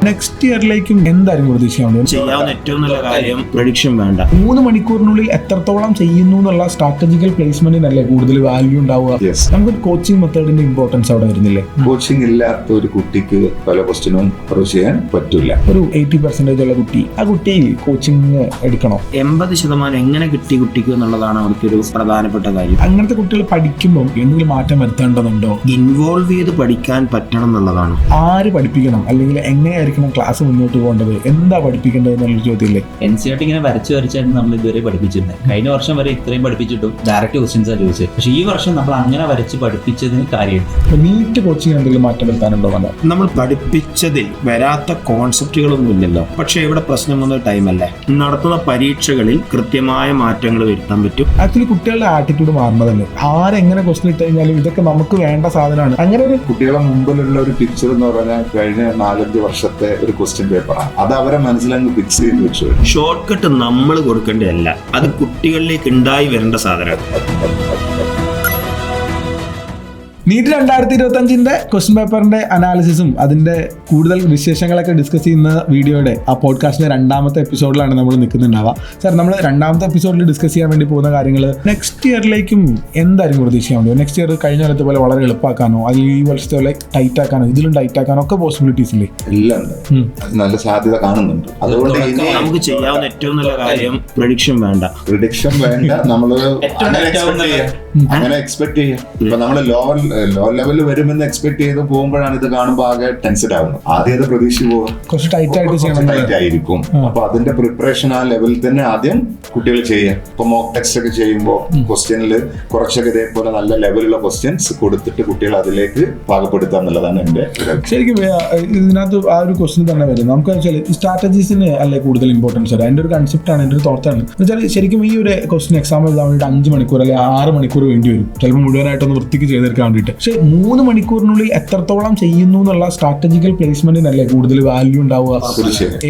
Next ഇയറിലേക്കും എന്തായിരിക്കും പ്രതീക്ഷിക്കാൻ ചെയ്യാവുന്ന ഏറ്റവും നല്ല കാര്യം പ്രഡിക്ഷൻ വേണ്ട. 3 മണിക്കൂറിനുള്ളിൽ എത്രത്തോളം ചെയ്യുന്നു എന്നുള്ള സ്ട്രാറ്റജിക്കൽ പ്ലേസ്മെന്റിനല്ലേ കൂടുതൽ വാല്യൂ ഉണ്ടാവുക. നമുക്കൊരു കോച്ചിങ് മെത്തേഡിന്റെ ഇമ്പോർട്ടൻസ് അവിടെ വരുന്നില്ലേ? കോച്ചിങ് ഇല്ലാത്ത ഒരു കുട്ടിക്ക് പല ക്വസ്റ്റ്യനും അപ്രോച്ച് ചെയ്യാൻ പറ്റില്ല. ഒരു 80% ഉള്ള കുട്ടി, ആ കുട്ടി കോച്ചിങ് എടുക്കണോ? 80% എങ്ങനെ കിട്ടി കുട്ടിക്ക് എന്നുള്ളതാണ് അവർക്കൊരു പ്രധാനപ്പെട്ട കാര്യം. അങ്ങനത്തെ കുട്ടികൾ പഠിക്കുമ്പോൾ എന്തെങ്കിലും മാറ്റം വരുത്തേണ്ടതുണ്ടോ? ഇൻവോൾവ് ചെയ്ത് പഠിക്കാൻ പറ്റണം എന്നുള്ളതാണ്. ആര് പഠിപ്പിക്കണം, അല്ലെങ്കിൽ എങ്ങനെയായിരിക്കണം ക്ലാസ് മുന്നോട്ട് പോകേണ്ടത്, എന്താ പഠിപ്പിക്കേണ്ടത് എന്നുള്ളൊരു ചോദ്യമില്ലേ? NCERT ഇങ്ങനെ വരച്ചായിരുന്നു നമ്മൾ ഇതുവരെ പഠിപ്പിച്ചിരുന്നത്. കഴിഞ്ഞ വർഷം വരെ ഇത്രയും പഠിപ്പിച്ചിട്ടും ഡയറക്റ്റ് ക്വസ്റ്റ്യൻസാണ് ചോദിച്ചത്. പക്ഷേ ഈ വർഷം നമ്മൾ അങ്ങനെ വരച്ച് പഠിപ്പിച്ചതിന് കാര്യമുണ്ട്. നീറ്റ് കോച്ചിങ് എന്തെങ്കിലും മാറ്റം വരുത്താനുണ്ടോ? നമ്മൾ പഠിപ്പിച്ചതിൽ വരാത്ത കോൺസെപ്റ്റുകളൊന്നും ഇല്ലല്ലോ. പക്ഷെ ഇവിടെ പ്രശ്നം വന്ന ടൈമല്ലേ, നടത്തുന്ന പരീക്ഷകളിൽ കൃത്യമായ മാറ്റങ്ങൾ വരുത്താൻ പറ്റും. ആക്ച്വലി കുട്ടികളുടെ ആറ്റിറ്റ്യൂഡ് മാറുന്നതല്ലേ. ആരെങ്ങനെ ക്വസ്റ്റ്യൻ ഇട്ട് കഴിഞ്ഞാലും ഇതൊക്കെ നമുക്ക് വേണ്ട സാധനമാണ്. അങ്ങനെ ഒരു കുട്ടികളെ മുമ്പിലുള്ള ഒരു പിക്ചർ എന്ന് പറഞ്ഞാൽ കഴിഞ്ഞ 4-5 വർഷത്തെ ഒരു ക്വസ്റ്റ്യൻ പേപ്പറാണ്. അത് അവരെ മനസ്സിലങ്ങ് ഫിക്സ് ചെയ്ത് വെച്ചു. ഷോർട്ട് കട്ട് നമ്മൾ കൊടുക്കേണ്ടതല്ല, അത് കുട്ടികളിലേക്ക് ഉണ്ടായി വരേണ്ട സാധനമാണ്. നീറ്റ് 2025 ക്വസ്റ്റ്യൻ പേപ്പറിന്റെ അനാലിസിസും അതിന്റെ കൂടുതൽ വിശേഷങ്ങളൊക്കെ ഡിസ്കസ് ചെയ്യുന്ന വീഡിയോയുടെ ആ പോഡ്കാസ്റ്റിന്റെ 2ാമത്തെ എപ്പിസോഡിലാണ് നമ്മൾ നിൽക്കുന്നുണ്ടാവുക. സാർ, നമ്മൾ 2ാമത്തെ എപ്പിസോഡിൽ ഡിസ്കസ് ചെയ്യാൻ വേണ്ടി പോകുന്ന കാര്യങ്ങൾ നെക്സ്റ്റ് ഇയറിലേക്കും എന്തായിരിക്കും പ്രതീക്ഷിക്കാൻ വേണ്ടി? നെക്സ്റ്റ് ഇയർ കഴിഞ്ഞ കാലത്തെ പോലെ വളരെ എളുപ്പമാക്കാനോ, അല്ലെങ്കിൽ ഈ വർഷത്തെ പോലെ ടൈറ്റ് ആക്കാനോ, ഇതിലും ടൈറ്റ് ആക്കാനോ ഒക്കെ പോസിബിലിറ്റീസ് ഇല്ലേ? എല്ലാം നല്ല സാധ്യത കാണുന്നുണ്ട്. അതുകൊണ്ട് നമുക്ക് ചെയ്യാവുന്ന ഏറ്റവും നല്ല കാര്യം പ്രഡിക്ഷൻ വേണ്ട. നമ്മൾ അങ്ങനെ എക്സ്പെക്ട് ചെയ്യാം. ഇപ്പൊ നമ്മൾ ലോ ലെവലിൽ വരുമെന്ന് എക്സ്പെക്ട് ചെയ്ത് പോകുമ്പോഴാണ് ഇത് കാണുമ്പോൾ ആകെ ടെൻസ്ഡ് ആവുന്നത്. ആദ്യം അത് പ്രതീക്ഷ പോകാം, കുറച്ച് ടൈറ്റ് ആയിരിക്കും. അപ്പൊ അതിന്റെ പ്രിപ്പറേഷൻ ആ ലെവലിൽ തന്നെ ആദ്യം കുട്ടികൾ ചെയ്യാം. ഇപ്പൊ മോക്ക് ടെസ്റ്റ് ഒക്കെ ചെയ്യുമ്പോൾ ക്വസ്റ്റ്യനിൽ കുറച്ചൊക്കെ ഇതേപോലെ നല്ല ലെവലുള്ള ക്വസ്റ്റ്യൻസ് കൊടുത്തിട്ട് കുട്ടികൾ അതിലേക്ക് പാകപ്പെടുത്തുക എന്നുള്ളതാണ് എന്റെ. ശരിക്കും ഇതിനകത്ത് ആ ഒരു ക്വസ്റ്റ്യൻ തന്നെ വരും. നമുക്ക് വെച്ചാൽ സ്ട്രാറ്റജീസിന് അല്ലേ കൂടുതൽ ഇമ്പോർട്ടൻസ് വരും. എൻ്റെ ഒരു കൺസെപ്റ്റാണ്, എൻ്റെ ഒരു തോട്ടാണ്. എന്നുവെച്ചാൽ ശരിക്കും ഈ ഒരു ക്വസ്റ്റ്യൻ എക്സാം എഴുതാൻ വേണ്ടിയിട്ട് 5 മണിക്കൂർ അല്ലെങ്കിൽ 6 മണിക്കൂർ വേണ്ടി വരും, ചിലപ്പോൾ മുഴുവനായിട്ടൊന്ന് വൃത്തിക്ക് ചെയ്തെടുക്കാൻ വേണ്ടിയിട്ട്. പക്ഷെ 3 മണിക്കൂറിനുള്ളിൽ എത്രത്തോളം ചെയ്യുന്നു എന്നുള്ള സ്ട്രാറ്റജിക്കൽ പ്ലേസ്മെന്റിനല്ലേ കൂടുതൽ വാല്യൂ ഉണ്ടാവുക.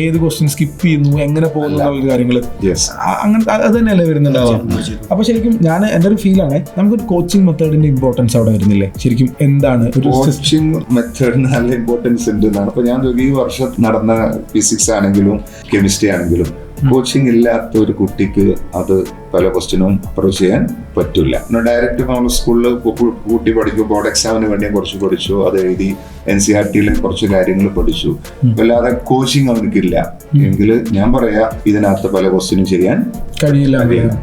ഏത് ക്വസ്റ്റ്യൻ സ്കിപ്പ് ചെയ്യുന്നു, എങ്ങനെ പോകുന്നു എന്നുള്ള കാര്യങ്ങൾ അങ്ങനെ അത് തന്നെയല്ലേ വരുന്നുണ്ടാവുക. അപ്പൊ ശരിക്കും എൻ്റെ ഒരു ഫീലാണ്, നമുക്കൊരു കോച്ചിങ് മെത്തേഡിന്റെ ഇമ്പോർട്ടൻസ് അവിടെ വരുന്നില്ലേ? ശരിക്കും എന്താണ് ഒരു കോച്ചിങ് മെത്തേഡിന് നല്ല ഇമ്പോർട്ടൻസ് ഉണ്ട് എന്നാണ്. അപ്പൊ ഞാൻ ഈ വർഷം നടന്ന ഫിസിക്സ് ആണെങ്കിലും കെമിസ്ട്രി ആണെങ്കിലും കോച്ചിങ് ഇല്ലാത്ത ഒരു കുട്ടിക്ക് അത് പല ക്വസ്റ്റ്യനും അപ്രോച്ച് ചെയ്യാൻ പറ്റില്ല. ഡയറക്റ്റ് നമ്മൾ സ്കൂളിൽ കൂട്ടി പഠിക്കും, ബോർഡ് എക്സാമിന് വേണ്ടി കുറച്ച് പഠിച്ചു, അത് എഴുതി NCERT-ലെ കുറച്ച് കാര്യങ്ങൾ പഠിച്ചു. അല്ലാതെ കോച്ചിങ് അവനക്കില്ല എങ്കിൽ ഞാൻ പറയാ ഇതിനകത്ത് പല ക്വസ്റ്റ്യനും ചെയ്യാൻ കഴിയില്ല.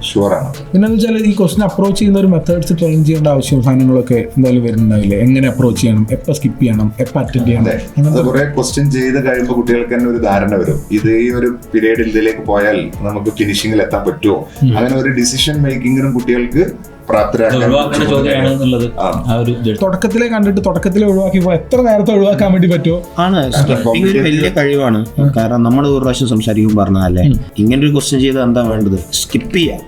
ഷുവറാണ്. പിന്നെ വെച്ചാൽ ഈ ക്വസ്റ്റ്യൻ അപ്രോച്ച് ചെയ്യുന്ന ഒരു മെത്തേഡ്സ് ട്രെയിൻ ചെയ്യേണ്ട ആവശ്യം സാധനങ്ങളൊക്കെ എന്തായാലും വരുന്നുണ്ടാവില്ലേ? എങ്ങനെ അപ്രോച്ച് ചെയ്യണം, എപ്പോൾ സ്കിപ്പ് ചെയ്യണം, എപ്പോൾ അറ്റൻഡ് ചെയ്യണം. അത് കുറെ ക്വസ്റ്റ്യൻ ചെയ്ത് കഴിയുമ്പോൾ കുട്ടികൾക്ക് തന്നെ ഒരു ധാരണ വരും, ഇത് ഈ ഒരു പീരീഡിൽ ഇതിലേക്ക് പോയാൽ നമുക്ക് ഫിനിഷിംഗിൽ എത്താൻ പറ്റുമോ. അങ്ങനെ ഒരു ഡിസിഷൻ മേക്കിങ്ങിനും കുട്ടികൾക്ക് തുടക്കത്തിലെ കണ്ടിട്ട് തുടക്കത്തിലെ ഒഴിവാക്കിയപ്പോ എത്ര നേരത്തെ ഒഴിവാക്കാൻ വേണ്ടി പറ്റുമോ ആണ്. സ്കിപ്പിംഗ് ഒരു വലിയ കഴിവാണ്. കാരണം നമ്മൾ ഒരു പ്രാവശ്യം സംസാരിക്കുമ്പോൾ പറഞ്ഞതല്ലേ, ഇങ്ങനെ ഒരു ക്വസ്റ്റ്യൻ ചെയ്താൽ എന്താ വേണ്ടത്? സ്കിപ്പ് ചെയ്യാം.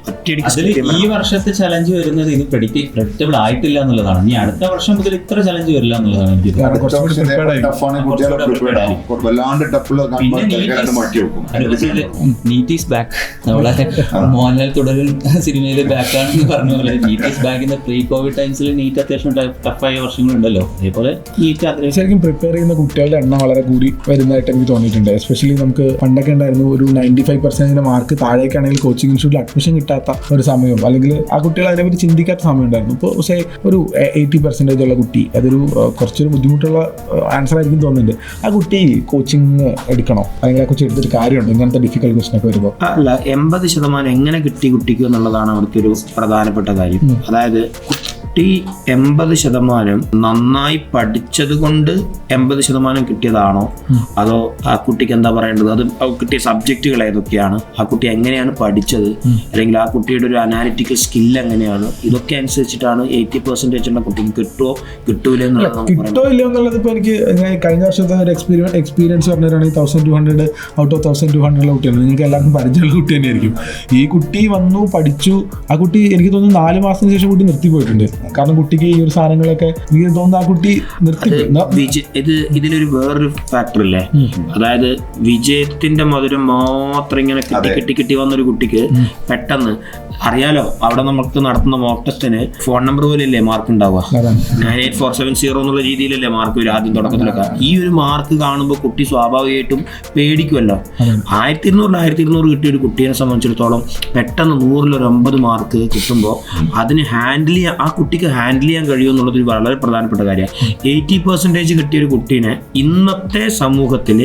ഈ വർഷത്തെ ചലഞ്ച് വരുന്നത് ഇത് പ്രെഡിക്റ്റബിൾ ആയിട്ടില്ല എന്നുള്ളതാണ്. ഇനി അടുത്ത വർഷം മുതൽ ഇത്ര ചലഞ്ച് വരില്ല എന്നുള്ളതാണ് എനിക്ക് നീറ്റ് ഈസ് ബാക്ക്. നമ്മളെ മോഹൻലാൽ തുടരും സിനിമയിലെ ബാക്കാണെന്ന് പറഞ്ഞ പോലെ പ്രീ കോവിഡ് ടൈംസിൽ നീറ്റ് അത്യാവശ്യം ടഫായ വർഷങ്ങളുണ്ടല്ലോ. അതേപോലെ നീറ്റ് ശരിക്കും പ്രിപ്പയർ ചെയ്യുന്ന കുട്ടികളുടെ എണ്ണം വളരെ കൂടി വരുന്നതായിട്ട് എനിക്ക് തോന്നിയിട്ടുണ്ട്. എസ്പെഷ്യലി നമുക്ക് പണ്ടൊക്കെ ഉണ്ടായിരുന്നു ഒരു 95% മാർക്ക് താഴേക്കാണെങ്കിൽ കോച്ചിങ് ഇൻസ്റ്റിറ്റ്യൂട്ടിൽ അഡ്മിഷൻ കിട്ടാത്ത ഒരു സമയം, അല്ലെങ്കിൽ ആ കുട്ടികൾ അതിനെപ്പറ്റി ചിന്തിക്കാത്ത സമയം ഉണ്ടായിരുന്നു. ഇപ്പോൾ പക്ഷേ ഒരു 80% ഉള്ള കുട്ടി, അതൊരു കുറച്ചൊരു ബുദ്ധിമുട്ടുള്ള ആൻസർ ആയിരിക്കും തോന്നുന്നുണ്ട്. ആ കുട്ടി കോച്ചിങ് എടുക്കണോ, അല്ലെങ്കിൽ ആ കുറിച്ച് എടുത്തൊരു കാര്യമുണ്ട് ഇങ്ങനത്തെ ഡിഫിക്കൽട്ട് ക്വസ്റ്റൻ ഒക്കെ വരുമ്പോൾ? അല്ല, 80% എങ്ങനെ കിട്ടി കുട്ടിക്ക് എന്നുള്ളതാണ് അവർക്കൊരു പ്രധാനപ്പെട്ട കാര്യം. അതായത് കുട്ടി 80% നന്നായി പഠിച്ചത് കൊണ്ട് 80% കിട്ടിയതാണോ, അതോ ആ കുട്ടിക്ക് എന്താ പറയേണ്ടത്, അത് കിട്ടിയ സബ്ജക്റ്റുകൾ ഏതൊക്കെയാണ്, ആ കുട്ടി എങ്ങനെയാണ് പഠിച്ചത്, അല്ലെങ്കിൽ ആ കുട്ടിയുടെ ഒരു അനാലിറ്റിക്കൽ സ്കിൽ എങ്ങനെയാണ്, ഇതൊക്കെ അനുസരിച്ചിട്ടാണ് 80% ഉള്ള കുട്ടിക്ക് കിട്ടുമോ കിട്ടൂല കിട്ടോ ഇല്ലയോ എന്നുള്ളത്. ഇപ്പോൾ എനിക്ക് കഴിഞ്ഞ വർഷത്തെ ഒരു എക്സ്പീരിയൻസ് പറഞ്ഞവരാണെങ്കിൽ 1200 ഔട്ട് ഓഫ് 1200 കുട്ടിയാണ്. നിങ്ങൾക്ക് എല്ലാവർക്കും പരിചയമുള്ള കുട്ടി തന്നെയായിരിക്കും. ഈ കുട്ടി വന്നു പഠിച്ചു, ആ കുട്ടി എനിക്ക് തോന്നുന്നു 4 മാസത്തിന് ശേഷം കുട്ടി നിർത്തി പോയിട്ടുണ്ട്. കാരണം കുട്ടിക്ക് ഈ ഒരു സാധനങ്ങളൊക്കെ എനിക്ക് തോന്നുന്നു ആ കുട്ടി നിർത്തി. ഇതിലൊരു വേറൊരു ഫാക്ടർ ഇല്ലേ, അതായത് വിജയത്തിന്റെ മധുരം മാത്രം ഇങ്ങനെ കിട്ടി വന്നൊരു കുട്ടിക്ക് പെട്ടെന്ന് അറിയാലോ, അവിടെ നമുക്ക് നടത്തുന്ന മോക്ക് ടെസ്റ്റിന് ഫോൺ നമ്പർ പോലെയല്ലേ മാർക്ക് ഉണ്ടാവുക, 98470 എന്നുള്ള രീതിയിലല്ലേ മാർക്ക് വരും ആദ്യം തുടക്കത്തിലൊക്കെ. ഈ ഒരു മാർക്ക് കാണുമ്പോൾ കുട്ടി സ്വാഭാവികമായിട്ടും പേടിക്കുമല്ലോ. 1200 കിട്ടിയ ഒരു കുട്ടിയെ സംബന്ധിച്ചിടത്തോളം പെട്ടെന്ന് 100-50 മാർക്ക് കിട്ടുമ്പോൾ അതിന് ആ കുട്ടിക്ക് ഹാൻഡിൽ ചെയ്യാൻ കഴിയുമെന്നുള്ളത് വളരെ പ്രധാനപ്പെട്ട കാര്യമാണ്. 80% കിട്ടിയ ഒരു കുട്ടീനെ ഇന്നത്തെ സമൂഹത്തിൽ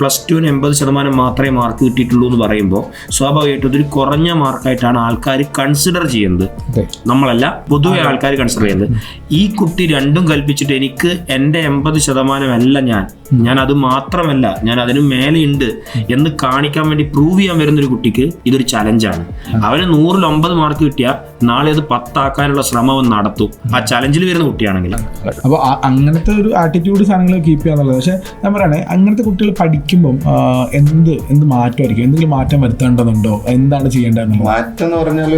+2 80% മാത്രമേ മാർക്ക് കിട്ടിയിട്ടുള്ളൂ എന്ന് പറയുമ്പോൾ സ്വാഭാവികമായിട്ടും ഇതൊരു കുറഞ്ഞ മാർക്കായിട്ടാണ് ആൾക്കാർ കൺസിഡർ ചെയ്യുന്നത്. നമ്മളല്ല, പൊതുവെ ആൾക്കാർ കൺസിഡർ ചെയ്യുന്നത്. ഈ കുട്ടി രണ്ടും കൽപ്പിച്ചിട്ട് എനിക്ക് എൻ്റെ 80% ഞാൻ അത് മാത്രമല്ല, ഞാൻ അതിന് മേലെ ഉണ്ട് എന്ന് കാണിക്കാൻ വേണ്ടി പ്രൂവ് ചെയ്യാൻ വരുന്നൊരു കുട്ടിക്ക് ഇതൊരു ചലഞ്ചാണ്. അവന് 100-9 മാർക്ക് കിട്ടിയാൽ നാളെ അത് 10 ആക്കാനുള്ള ശ്രമം നടത്തും, ആ ചലഞ്ചിൽ വരുന്ന കുട്ടിയാണെങ്കിൽ. അപ്പോൾ അങ്ങനത്തെ ഒരു ആറ്റിറ്റ്യൂഡ് സാധനങ്ങൾ കീപ്പ് ചെയ്യാന്നുള്ളത്. പക്ഷെ ഞാൻ പറയണേ, അങ്ങനത്തെ കുട്ടികൾ പഠിക്കുമ്പം എന്ത് മാറ്റമായിരിക്കും, എന്തെങ്കിലും മാറ്റം വരുത്തേണ്ടതുണ്ടോ, എന്താണ് ചെയ്യേണ്ടതെന്നുള്ളത്? മാറ്റം എന്ന് പറഞ്ഞാൽ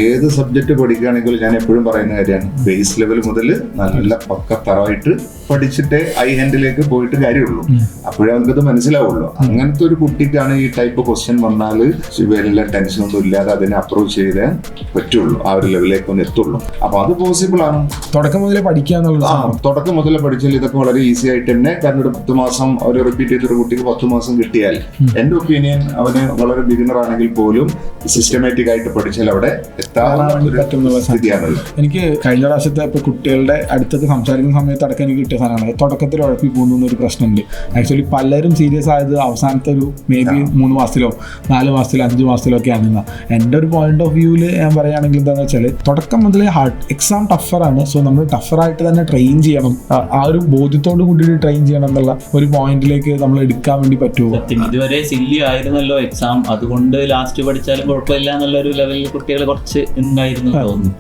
ഏത് സബ്ജക്ട് പഠിക്കുകയാണെങ്കിലും ഞാൻ എപ്പോഴും പറയുന്ന കാര്യമാണ്, ബേസ് ലെവൽ മുതൽ നല്ല പക്കത്തറവായിട്ട് പഠിച്ചിട്ടേ ഐ ഹാൻഡിലേക്ക് പോയിട്ട് കാര്യമുള്ളൂ. അപ്പോഴേ അവർക്കത് മനസ്സിലാവുള്ളൂ. അങ്ങനത്തെ ഒരു കുട്ടിക്കാണ് ഈ ടൈപ്പ് ക്വസ്റ്റ്യൻ വന്നാൽ വല്ല ടെൻഷനൊന്നും ഇല്ലാതെ അതിനെ അപ്രോച്ച് ചെയ്തേ പറ്റുള്ളൂ, ആ ഒരു ലെവലിലേക്ക് ഒന്ന് എത്തുള്ളൂ. അപ്പൊ അത് പോസിബിൾ ആണ്. തുടക്കം മുതലേ പഠിക്കുക എന്നുള്ളത്. തുടക്കം മുതലേ പഠിച്ചാൽ ഇതൊക്കെ വളരെ ഈസി ആയിട്ട് തന്നെ. കാരണം ഒരു 10 മാസം അവർ റിപ്പീറ്റ് ചെയ്തൊരു കുട്ടിക്ക് 10 മാസം കിട്ടിയാൽ എന്റെ ഒപ്പീനിയൻ അവന് വളരെ ബിഗിനർ ആണെങ്കിൽ പോലും സിസ്റ്റമാറ്റിക് ആയിട്ട് പഠിച്ചാൽ അവിടെ എത്താവുന്ന സ്ഥിതിയാണ്. എനിക്ക് കഴിഞ്ഞ പ്രാവശ്യത്തെ ഇപ്പൊ കുട്ടികളുടെ അടുത്തൊക്കെ സംസാരിക്കുന്ന സമയത്ത് അടക്കം എനിക്ക് കിട്ടിയ സാധനമാണ് തുടക്കത്തിൽ ഉഴപ്പി പോകുന്ന ഒരു പ്രശ്നമുണ്ട്. ആക്ച്വലി പലരും സീരിയസ് ആയത് അവസാനത്തെ ഒരു മേ ബി 3 മാസത്തിലോ 4 മാസത്തിലോ 5 മാസത്തിലോ ഒക്കെ ആണെന്ന എൻ്റെ ഒരു പോയിന്റ് ഓഫ് വ്യൂവിൽ ഞാൻ പറയുകയാണെങ്കിൽ എന്താണെന്ന് വെച്ചാൽ തുടക്കം മുതലേ എക്സാം ടഫറാണ്. സോ നമ്മൾ ടഫറായിട്ട് തന്നെ ട്രെയിൻ ചെയ്യണം, ആ ഒരു ബോധ്യത്തോട് കൂടി ട്രെയിൻ ചെയ്യണം എന്നുള്ള ഒരു പോയിന്റിലേക്ക് നമ്മൾ എടുക്കാൻ വേണ്ടി പറ്റുമോ? ഇതുവരെ സില്ലി ആയിരുന്നല്ലോ എക്സാം, അതുകൊണ്ട് ലാസ്റ്റ് പഠിച്ചാലും കുഴപ്പമില്ല എന്നുള്ളൊരു ലെവലിൽ കുട്ടികൾ കുറച്ച് ഉണ്ടായിരുന്നു തോന്നുന്നു.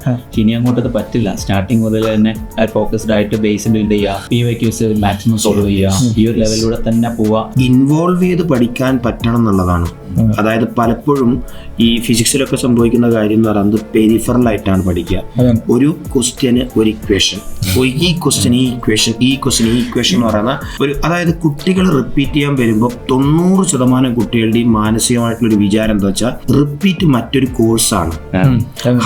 ഇനി അങ്ങോട്ടത് പറ്റില്ല. സ്റ്റാർട്ടിങ് മുതൽ തന്നെ ഫോക്കസ്ഡ് ആയിട്ട് ബേസ് ബിൽഡ് ചെയ്യുക, PYQs മാക്സിമം സോൾവ് ചെയ്യുക, ഈ ഒരു ലെവലിലൂടെ തന്നെ പോവുക. ഇൻവോൾവ് ചെയ്ത് പഠിക്കാൻ പറ്റണം എന്നുള്ളതാണ്. അതായത് പലപ്പോഴും ഈ ഫിസിക്സിലൊക്കെ സംഭവിക്കുന്ന കാര്യം എന്ന് പറയുന്നത് പെരിഫറൽ ആയിട്ടാണ് പഠിക്കുക. ഒരു ക്വസ്റ്റ്യന് ഒരു ഇക്വേഷൻ, ഈ ക്വസ്റ്റ്യൻ ഈ ഇക്വേഷൻ എന്ന് പറയുന്ന ഒരു, അതായത് കുട്ടികൾ റിപ്പീറ്റ് ചെയ്യാൻ വരുമ്പോൾ 90% കുട്ടികളുടെയും മാനസികമായിട്ടുള്ളൊരു വിചാരം എന്താ വെച്ചാൽ റിപ്പീറ്റ് മറ്റൊരു കോഴ്സാണ്.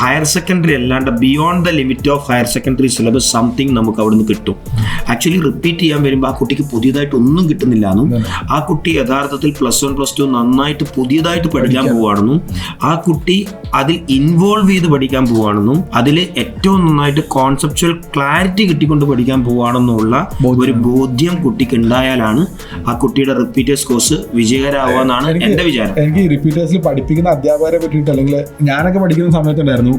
ഹയർ സെക്കൻഡറി അല്ലാണ്ട് beyond the limit of higher secondary syllabus something നമുക്ക് അവിടുന്ന് കിട്ടും. ആക്ച്വലി റിപ്പീറ്റ് ചെയ്യാൻ വരുമ്പോൾ ആ കുട്ടിക്ക് പുതിയതായിട്ട് ഒന്നും കിട്ടുന്നില്ല എന്നും, ആ കുട്ടി യഥാർത്ഥത്തിൽ +1 +2 നന്നായിട്ട് പുതിയതായിട്ട് പഠിക്കാൻ പോവുകയാണെന്നും, ആ കുട്ടി അതിൽ ഇൻവോൾവ് ചെയ്ത് പഠിക്കാൻ പോവുകയാണെന്നും, അതിൽ ഏറ്റവും നന്നായിട്ട് കോൺസെപ്ച്വൽ ക്ലാരിറ്റി കിട്ടിക്കൊണ്ട് പഠിക്കാൻ പോവുകയാണെന്നുള്ള ഒരു ബോധ്യം കുട്ടിക്ക് ഉണ്ടായാലാണ് ആ കുട്ടിയുടെ റിപ്പീറ്റേഴ്സ് കോഴ്സ് വിജയകരമാവുകയെന്നാണ് എൻ്റെ വിചാരം. എനിക്ക് റിപ്പീറ്റേഴ്സിൽ പഠിപ്പിക്കുന്ന അധ്യാപകരെ പറ്റിയിട്ട്, അല്ലെങ്കിൽ ഞാനൊക്കെ പഠിക്കുന്ന സമയത്തുണ്ടായിരുന്നു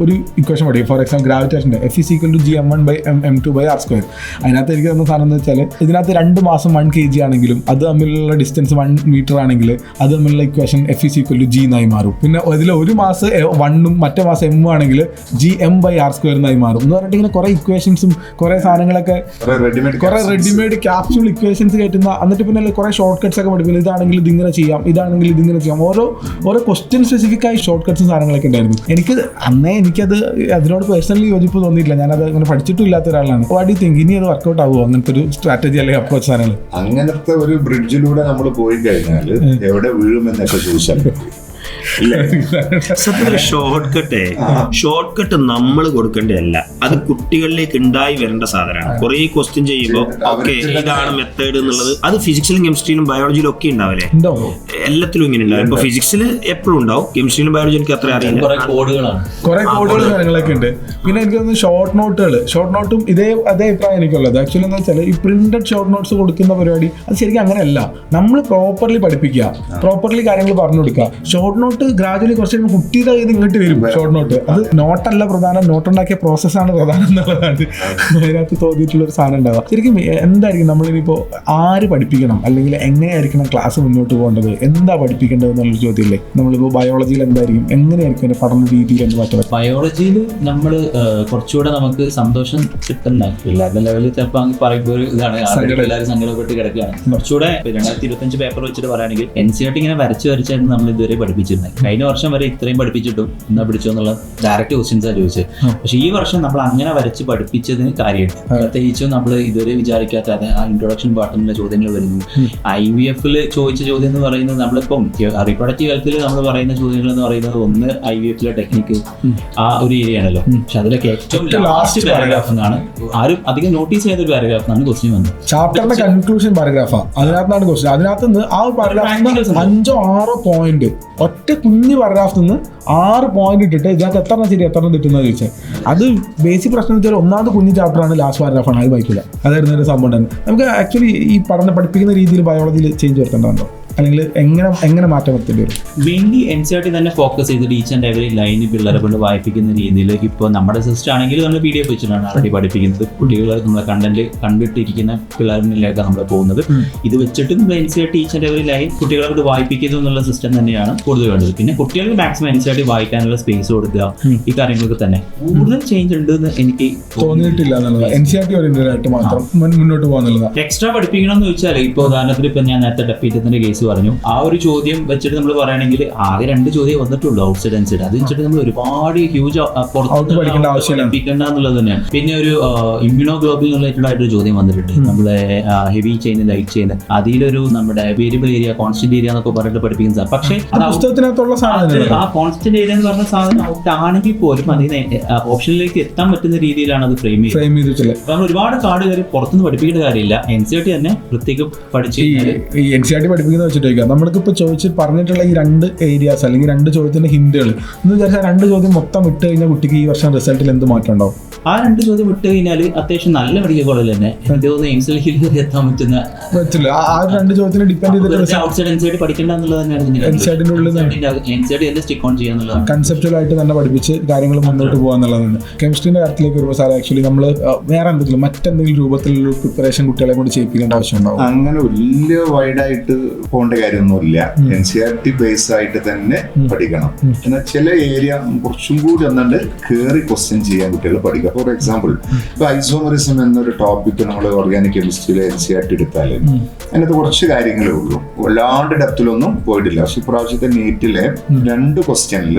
ഒരു ഇക്വേഷൻ പഠിക്കും. ഫോർ എക്സാമ്പിൾ ഗ്രാവിറ്റേഷൻ്റെ F = gm1/m2/r². അതിനകത്ത് എനിക്ക് തന്ന സാധനം എന്ന് വെച്ചാൽ ഇതിനകത്ത് 2 മാസം 1 kg ആണെങ്കിലും അത് തമ്മിലുള്ള ഡിസ്റ്റൻസ് 1 മീറ്റർ ആണെങ്കിൽ അത് തമ്മിലുള്ള ഇക്വേഷൻ F = g എന്നായി മാറും. പിന്നെ ഇതിൽ ഒരു മാസം 1 മറ്റേ മാസം m ആണെങ്കിൽ gm/r² എന്നായി മാറും എന്ന് പറഞ്ഞിട്ട് ഇങ്ങനെ കുറെ ഇക്വേഷൻസും കുറെ സാധനങ്ങളൊക്കെ, കുറെ റെഡിമെയ്ഡ് ക്യാപ്സ്യൂൾ ഇക്വേഷൻസ് കയറ്റുന്ന, എന്നിട്ട് പിന്നെ കുറെ ഷോർട്ട് കട്ട്സ് ഒക്കെ പഠിക്കുന്നത്. ഇതാണെങ്കിൽ ഇതിങ്ങനെ ചെയ്യാം, ഇതാണെങ്കിൽ ഇതിങ്ങനെ ചെയ്യാം. ഓരോ ക്വസ്റ്റ്യൻ സ്പെസിഫിക് ആയി ഷോർട്ട് കട്ട്സും സാധനങ്ങളൊക്കെ ഉണ്ടായിരുന്നു. എനിക്കത് അതിനോട് പേഴ്സണലി യോജിപ്പ് തോന്നിയില്ല. ഞാനത് അങ്ങനെ പഠിച്ചിട്ടും ഇല്ലാത്ത ഒരാളാണ്. വാട്ട് ഡു തിങ്ക്, ഇനി അത് വർക്കൗട്ട് ആവുമോ അങ്ങനത്തെ ഒരു സ്ട്രാറ്റജി അല്ലെങ്കിൽ അപ്രോച്ച് സാധനങ്ങൾ? അങ്ങനത്തെ ഒരു ബ്രിഡ്ജിലൂടെ നമ്മൾ പോയി കഴിഞ്ഞാൽ എവിടെ വീഴുമെന്നൊക്കെ ചോദിച്ചാൽ ഷോർട്ട് കട്ട് നമ്മൾ കൊടുക്കേണ്ടതല്ല, അത് കുട്ടികളിലേക്ക് ഉണ്ടായി വരേണ്ട സാധനമാണ്. കുറെ ക്വസ്റ്റ്യൻ ചെയ്യുമ്പോൾ ഓക്കെ ഇതാണ് മെത്തേഡ് എന്നുള്ളത്, അത് ഫിസിക്സിലും കെമിസ്ട്രിയിലും ബയോളജിയിലും ഒക്കെ ഉണ്ടാവില്ലേ? എല്ലാത്തിലും ഇങ്ങനെ ഉണ്ടാവും. ഇപ്പൊ ഫിസിക്സിൽ എപ്പോഴും ഉണ്ടാവും, കെമിസ്ട്രിയിലും ബയോളജി എനിക്ക് അത്ര അറിയില്ല. കുറെ കോഡുകൾ കാര്യങ്ങളൊക്കെ ഉണ്ട്. പിന്നെ എനിക്ക് തോന്നുന്നു ഷോർട്ട് നോട്ടും അതേ അഭിപ്രായം എനിക്കുള്ളത്. ആക്ച്വലി എന്താ വെച്ചാൽ ഈ പ്രിന്റഡ് ഷോർട്ട് നോട്ട്സ് കൊടുക്കുന്ന പരിപാടി അത് ശരിക്കും അങ്ങനെയല്ല. നമ്മൾ പ്രോപ്പർലി പഠിപ്പിക്കുക, പ്രോപ്പർലി കാര്യങ്ങൾ പറഞ്ഞു കൊടുക്കുക. ഷോർട്ട് നോട്ട് ഗ്രാജുവലി കുറച്ച് കുട്ടിയുടെ ഇത് ഇങ്ങോട്ട് വരും. ഷോർട്ട് നോട്ട് അത് നോട്ടല്ല പ്രധാനം, നോട്ടുണ്ടാക്കിയ പ്രോസസ്സാണ് പ്രധാനം എന്നുള്ളതാണ് അതിനകത്ത് തോന്നിയിട്ടുള്ള ഒരു സാധനം ഉണ്ടാവുക. ശരിക്കും എന്തായിരിക്കും നമ്മളിനിപ്പോൾ ആര് പഠിപ്പിക്കണം, അല്ലെങ്കിൽ എങ്ങനെയായിരിക്കണം ക്ലാസ് മുന്നോട്ട് പോകേണ്ടത്, എന്താ പഠിപ്പിക്കേണ്ടത് എന്നുള്ളൊരു ചോദ്യമില്ലേ? നമ്മളിപ്പോൾ ബയോളജിയിൽ എന്തായിരിക്കും, എങ്ങനെയായിരിക്കും എൻ്റെ പഠന രീതിയിൽ എന്ത് മാറ്റം? ബയോളജിയിൽ നമ്മൾ കുറച്ചുകൂടെ നമുക്ക് സന്തോഷം കിട്ടുന്ന പിള്ളേരുടെ ലെവലിൽ ചിലപ്പോൾ അങ്ങ് പറയുമ്പോൾ ഒരു ഇതാണ്, എല്ലാവരും സങ്കടപ്പെട്ട് കിടക്കുകയാണ്. കുറച്ചുകൂടെ 2025 പേപ്പർ വെച്ചിട്ട് പറയുകയാണെങ്കിൽ NCERT ഇങ്ങനെ വരച്ചായിരുന്നു നമ്മൾ ഇതുവരെ പഠിപ്പിച്ചിരുന്നത്. കഴിഞ്ഞ വർഷം വരെ ഇത്രയും പഠിപ്പിച്ചിട്ടും എന്നാ പിടിച്ചോ എന്നുള്ള ഡയറക്റ്റ് ക്വസ്റ്റ്യൻസാണ് ചോദിച്ചത്. പക്ഷെ ഈ വർഷം നമ്മൾ അങ്ങനെ വരച്ച് പഠിപ്പിച്ചതിന് കാര്യമുണ്ട്. പ്രത്യേകിച്ചും നമ്മൾ ഇതുവരെ വിചാരിക്കാത്ത ആ ഇൻട്രൊഡക്ഷൻ പാർട്ടിന്റെ ചോദ്യങ്ങൾ വരുന്നു. IVF-ൽ ചോദിച്ച ചോദ്യം എന്ന് പറയുന്നത് നമ്മളിപ്പം റീപ്രൊഡക്റ്റീവ് ഹെൽത്തിൽ നമ്മൾ പറയുന്ന ചോദ്യങ്ങൾ എന്ന് പറയുന്നത് ഒന്ന് IVF-ലെ ടെക്നിക്ക് ആ ഒരു ഏരിയ ആണല്ലോ. പക്ഷെ അതിലൊക്കെ ഏറ്റവും ലാസ്റ്റ് പാരഗ്രാഫ് എന്നാണ് ആരും അധികം നോട്ടീസ് ചെയ്ത ഒരു പാരഗ്രാഫ് എന്നാണ് ക്വസ്റ്റ്യൻ വന്നത്. ചാപ്റ്ററിന്റെ കൺക്ലൂഷൻ പാരഗ്രാഫാണ്, അതിനകത്താണ് ക്വസ്റ്റ്യൻ. അതിനകത്ത് നിന്ന് ആ ഒരു പാരഗ്രാഫിൽ 5-6 പോയിന്റ്, ഒറ്റ കുഞ്ഞു പാരഗ്രാഫിൽ നിന്ന് 6 പോയിന്റ് ഇട്ടിട്ട് ഇതിനകത്ത് എത്ര ശരി എത്ര തെറ്റുന്ന ചോദിച്ചാൽ അത് ബേസിക് പ്രശ്നം വെച്ചാൽ ഒന്നാമത് കുഞ്ഞു ചാപ്റ്ററാണ്, ലാസ്റ്റ് പാരഗ്രാഫാണ്, അത് വായിക്കില്ല. അതായിരുന്നു ഒരു സംഭവം തന്നെ. നമുക്ക് ആക്ച്വലി ഈ പഠിപ്പിക്കുന്ന രീതിയിൽ ബയോളജിയിൽ ചേഞ്ച് വരുത്തേണ്ടതുണ്ടോ, അല്ലെങ്കിൽ എങ്ങനെ മാറ്റം വരുത്തേണ്ടി വരും? മെയിൻലി NCERT തന്നെ ഫോക്കസ് ചെയ്തിട്ട് ഈച്ച് ആൻഡ് എവറി ലൈന് പിള്ളേരെ കൊണ്ട് വായിപ്പിക്കുന്ന രീതിയിലേക്ക് ഇപ്പോൾ നമ്മുടെ സിസ്റ്റം ആണെങ്കിൽ നമ്മൾ PDF വെച്ചിട്ടാണ് ആൾറെഡി പഠിപ്പിക്കുന്നത്. കുട്ടികൾ നമ്മളെ കണ്ടന്റ് കണ്ടിട്ടിരിക്കുന്ന പിള്ളേരിലേക്കാണ് നമ്മൾ പോകുന്നത്. ഇത് വെച്ചിട്ട് നമ്മൾ NCERT each and every line കുട്ടികളെ കൊണ്ട് വായിപ്പിക്കുന്നു എന്നുള്ള സിസ്റ്റം തന്നെയാണ് കൂടുതൽ വേണ്ടത്. പിന്നെ കുട്ടികൾക്ക് മാക്സിമം NCERT വായിക്കാനുള്ള സ്പേസ് കൊടുക്കുക, ഈ കാര്യങ്ങളൊക്കെ തന്നെ കൂടുതൽ ചേഞ്ച് ഉണ്ട് എന്ന് എനിക്ക് തോന്നിയിട്ടില്ല എന്നുള്ളത്. NCERT ഓറിയന്റഡ് ആയിട്ട് മാത്രം മുന്നോട്ട് പോകുന്നുള്ളത്. എക്സ്ട്രാ പഠിപ്പിക്കണം എന്ന് ചോദിച്ചാൽ ഇപ്പോൾ ഉദാഹരണത്തിന് ഇപ്പം ഞാൻ നേരത്തെ ഡെപ്പീറ്റത്തിന്റെ കേസ് പറഞ്ഞു. ആ ഒരു ചോദ്യം വെച്ചിട്ട് നമ്മൾ പറയുകയാണെങ്കിൽ ആകെ 2 ചോദ്യം വന്നിട്ടുള്ളൂ ഔട്ട്സൈഡ് ഇൻസൈഡ്. അത് വെച്ചിട്ട് നമ്മൾ ഒരുപാട് ഹ്യൂജ് പഠിപ്പിക്കേണ്ട എന്നുള്ളത് തന്നെയാണ്. പിന്നെ ഒരു ഇമ്മ്യൂണോഗ്ലോബിൻ റിലേറ്റഡ് ആയിട്ടൊരു ചോദ്യം വന്നിട്ടുണ്ട്. നമ്മളെ ഹെവി ചെയിൻ ലൈറ്റ് ചെയിൻ അതിലൊരു നമ്മുടെ വേരിയബിൾ ഏരിയ കോൺസ്റ്റന്റ് ഏരിയ എന്നൊക്കെ പറഞ്ഞിട്ട് പഠിപ്പിക്കുന്ന സാർ. പക്ഷേ ആ കോൺസ്റ്റന്റ് ഏരിയ എന്ന് പറഞ്ഞ സാധനം ഔട്ട് ആണെങ്കിൽ പോലും അതിന് ഓപ്ഷനിലേക്ക് എത്താൻ പറ്റുന്ന രീതിയിലാണ് അത് ഫ്രെയിം ചെയ്തത്. നമ്മൾ ഒരുപാട് കാർഡ് കയറി പുറത്തുനിന്ന് പഠിപ്പിക്കേണ്ട കാര്യമില്ല. NCERT തന്നെ പ്രത്യേകം പഠിച്ച് NCERT പഠിപ്പിക്കുന്ന വെച്ചിട്ട് നമ്മൾക്കിപ്പോൾ പറഞ്ഞിട്ടുള്ള ഈ 2 ഏരിയാസ് അല്ലെങ്കിൽ 2 ചോദ്യത്തിന്റെ ഹിന്റുകൾ എന്ന് വിചാരിച്ചാൽ 2 ചോദ്യം മൊത്തം വിട്ട് കഴിഞ്ഞാൽ കുട്ടിക്ക് ഈ വർഷം റിസൾട്ടിൽ എന്ത് മാറ്റം ഉണ്ടാവും? ആ 2 ചോദ്യം വിട്ട് കഴിഞ്ഞാൽ അത്യാവശ്യം നല്ല മെഡിക്കൽ കോളേജിൽ തന്നെ എനിക്ക് തോന്നുന്നു എയിംസിലേക്ക് എത്താൻ പറ്റുന്ന പറ്റില്ല. ആ 2 ചോദ്യത്തിന് ഡിപ്പെൻഡ് ചെയ്തിട്ട് ഔട്ട്സൈഡ് NCERT പഠിക്കേണ്ട എന്നുള്ളത് തന്നെയാണ്. NCERT-ന്റെ ഉള്ളിൽ NCERT തന്നെ സ്റ്റിക്ക് ഓൺ ചെയ്യാന്നുള്ളതാണ്. കൺസെപ്റ്റുവൽ ആയിട്ട് തന്നെ പഠിപ്പിച്ച് കാര്യങ്ങൾ മുന്നോട്ട് പോകാന്നുള്ളതാണ്. കെമിസ്ട്രീന്റെ കാര്യത്തിലേക്ക് വരുമ്പോൾ സാർ ആക്ച്വലി നമ്മൾ വേറെ എന്തെങ്കിലും മറ്റെന്തെങ്കിലും രൂപത്തിലുള്ള പ്രിപ്പറേഷൻ കുട്ടികളെ കൊണ്ട് ചെയ്യിപ്പിക്കേണ്ട ആവശ്യം ഉണ്ടാവും? അങ്ങനെ വലിയ വൈഡായിട്ട് പോകേണ്ട കാര്യമൊന്നുമില്ല. NCERT ബേസ് ആയിട്ട് തന്നെ പഠിക്കണം. എന്നാൽ ചില ഏരിയ കുറച്ചും കൂടി ഒന്നുണ്ട് കയറി ക്വസ്റ്റ്യൻ ചെയ്യാൻ കുട്ടികൾ പഠിക്കുക. ഫോർ എക്സാമ്പിൾ ഇപ്പൊ ഐസോമറിസം എന്നൊരു ടോപ്പിക്ക് നമ്മൾ ഓർഗാനിക് കെമിസ്ട്രിയിലെ NCERT എടുത്താൽ അതിനകത്ത് കുറച്ച് കാര്യങ്ങളേ ഉള്ളൂ, വല്ലാണ്ട് ഡെപ്തിലൊന്നും പോയിട്ടില്ല. പക്ഷെ ഇപ്രാവശ്യത്തെ നീറ്റിലെ 2 ക്വസ്റ്റ്യനിൽ